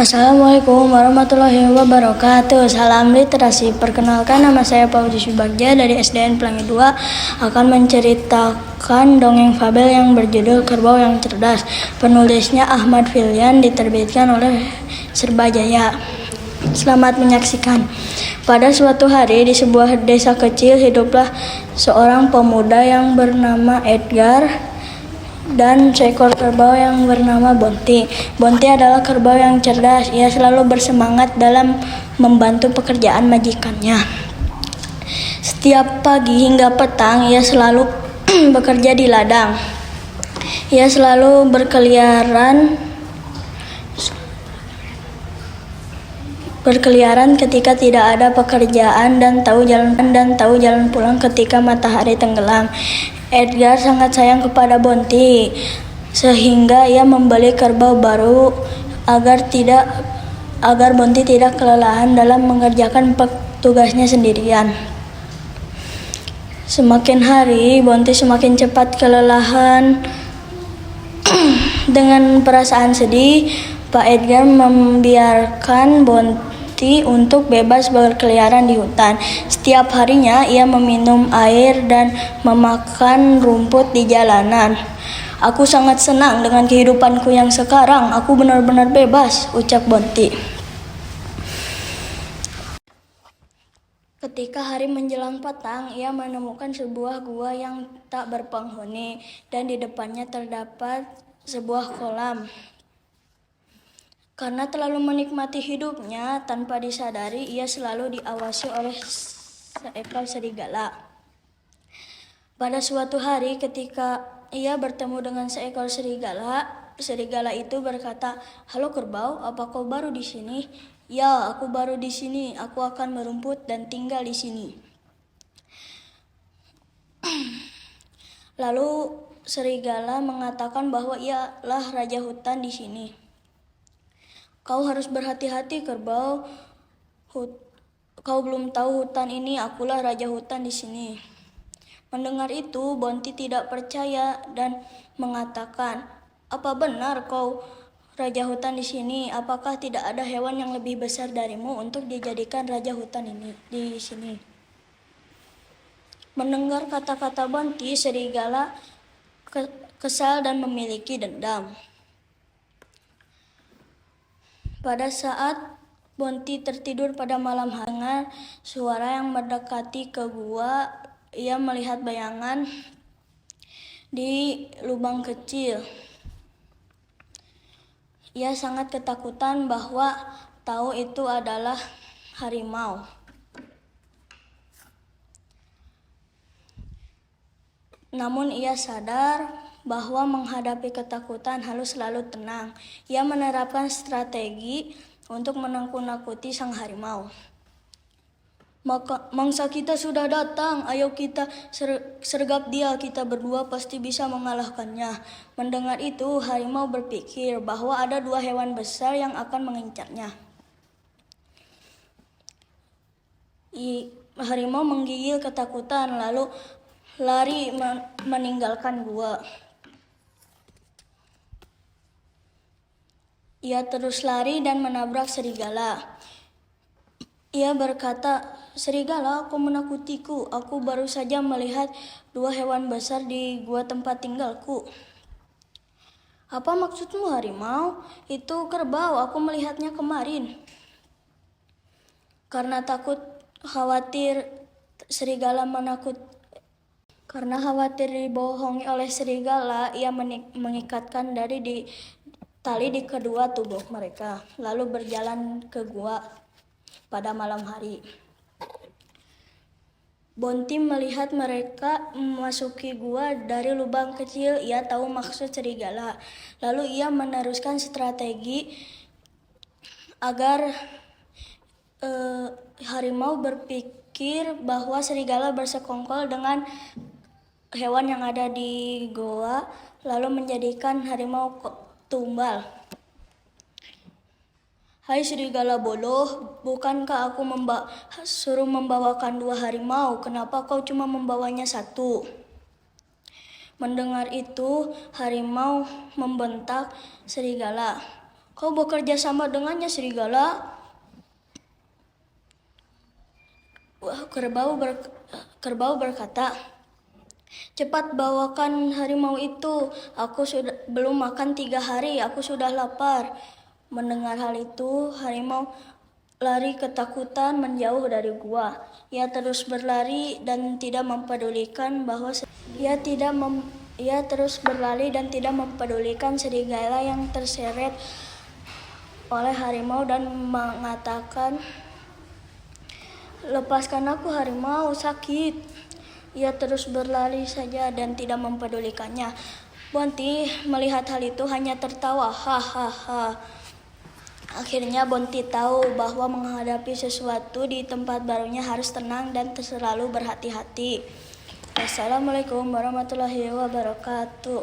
Assalamualaikum warahmatullahi wabarakatuh. Salam literasi. Perkenalkan, nama saya Fauzi Subagja dari SDN Pelangi 2 akan menceritakan dongeng fabel yang berjudul Kerbau yang Cerdas. Penulisnya Ahmad Filian, diterbitkan oleh Serbajaya. Selamat menyaksikan. Pada suatu hari di sebuah desa kecil hiduplah seorang pemuda yang bernama Edgar dan seekor kerbau yang bernama Bonti. Bonti adalah kerbau yang cerdas. Ia selalu bersemangat dalam membantu pekerjaan majikannya. Setiap pagi hingga petang ia selalu bekerja di ladang. Ia selalu berkeliaran ketika tidak ada pekerjaan dan tahu jalan pulang ketika matahari tenggelam. Edgar sangat sayang kepada Bonti, sehingga ia membeli kerbau baru agar Bonti tidak kelelahan dalam mengerjakan tugasnya sendirian. Semakin hari, Bonti semakin cepat kelelahan. Dengan perasaan sedih, Pak Edgar membiarkan Bonti untuk bebas berkeliaran di hutan. Setiap harinya ia meminum air dan memakan rumput di jalanan. "Aku sangat senang dengan kehidupanku yang sekarang. Aku benar-benar bebas," ucap Bonti. Ketika hari menjelang petang, ia menemukan sebuah gua yang tak berpenghuni dan di depannya terdapat sebuah kolam. Karena terlalu menikmati hidupnya, tanpa disadari ia selalu diawasi oleh seekor serigala. Pada suatu hari ketika ia bertemu dengan seekor serigala, serigala itu berkata, "Halo kerbau, apa kau baru di sini?" "Ya, aku baru di sini. Aku akan merumput dan tinggal di sini." Lalu serigala mengatakan bahwa ialah raja hutan di sini. "Kau harus berhati-hati, kerbau. Kau belum tahu hutan ini. Akulah raja hutan di sini." Mendengar itu, Bonti tidak percaya dan mengatakan, "Apa benar kau raja hutan di sini? Apakah tidak ada hewan yang lebih besar darimu untuk dijadikan raja hutan ini di sini?" Mendengar kata-kata Bonti, serigala kesal dan memiliki dendam. Pada saat Bonti tertidur pada malam hari, suara yang mendekati ke gua. Ia melihat bayangan di lubang kecil. Ia sangat ketakutan bahwa tahu itu adalah harimau. Namun ia sadar bahwa menghadapi ketakutan harus selalu tenang. Ia menerapkan strategi untuk menakut-nakuti sang harimau. "Mangsa kita sudah datang, ayo kita sergap dia, kita berdua pasti bisa mengalahkannya." Mendengar itu, harimau berpikir bahwa ada dua hewan besar yang akan mengincarnya. Harimau menggigil ketakutan lalu lari meninggalkan gua. Ia terus lari dan menabrak serigala. Ia berkata, "Serigala, kau menakutiku. Aku baru saja melihat dua hewan besar di gua tempat tinggalku." "Apa maksudmu, harimau?" "Itu kerbau, aku melihatnya kemarin." Karena khawatir dibohongi oleh serigala, ia mengikatkan tali di kedua tubuh mereka, lalu berjalan ke gua pada malam hari. Bonti melihat mereka memasuki gua dari lubang kecil. Ia tahu maksud serigala. Lalu ia meneruskan strategi agar harimau berpikir bahwa serigala bersekongkol dengan hewan yang ada di goa, lalu menjadikan harimau tumbal. "Hai serigala bodoh, bukankah aku suruh membawakan dua harimau? Kenapa kau cuma membawanya satu?" Mendengar itu, harimau membentak serigala, Kau bekerja sama dengannya, serigala. Kerbau berkata, cepat bawakan harimau itu. Aku sudah belum makan 3 hari, aku sudah lapar. Mendengar hal itu, harimau lari ketakutan menjauh dari gua. Ia terus berlari dan tidak mempedulikan serigala yang terseret oleh harimau dan mengatakan, lepaskan aku harimau, sakit. Ia terus berlari saja dan tidak mempedulikannya. Bonti melihat hal itu hanya tertawa, hahaha. Akhirnya Bonti tahu bahwa menghadapi sesuatu di tempat barunya harus tenang dan selalu berhati-hati. Wassalamualaikum warahmatullahi wabarakatuh.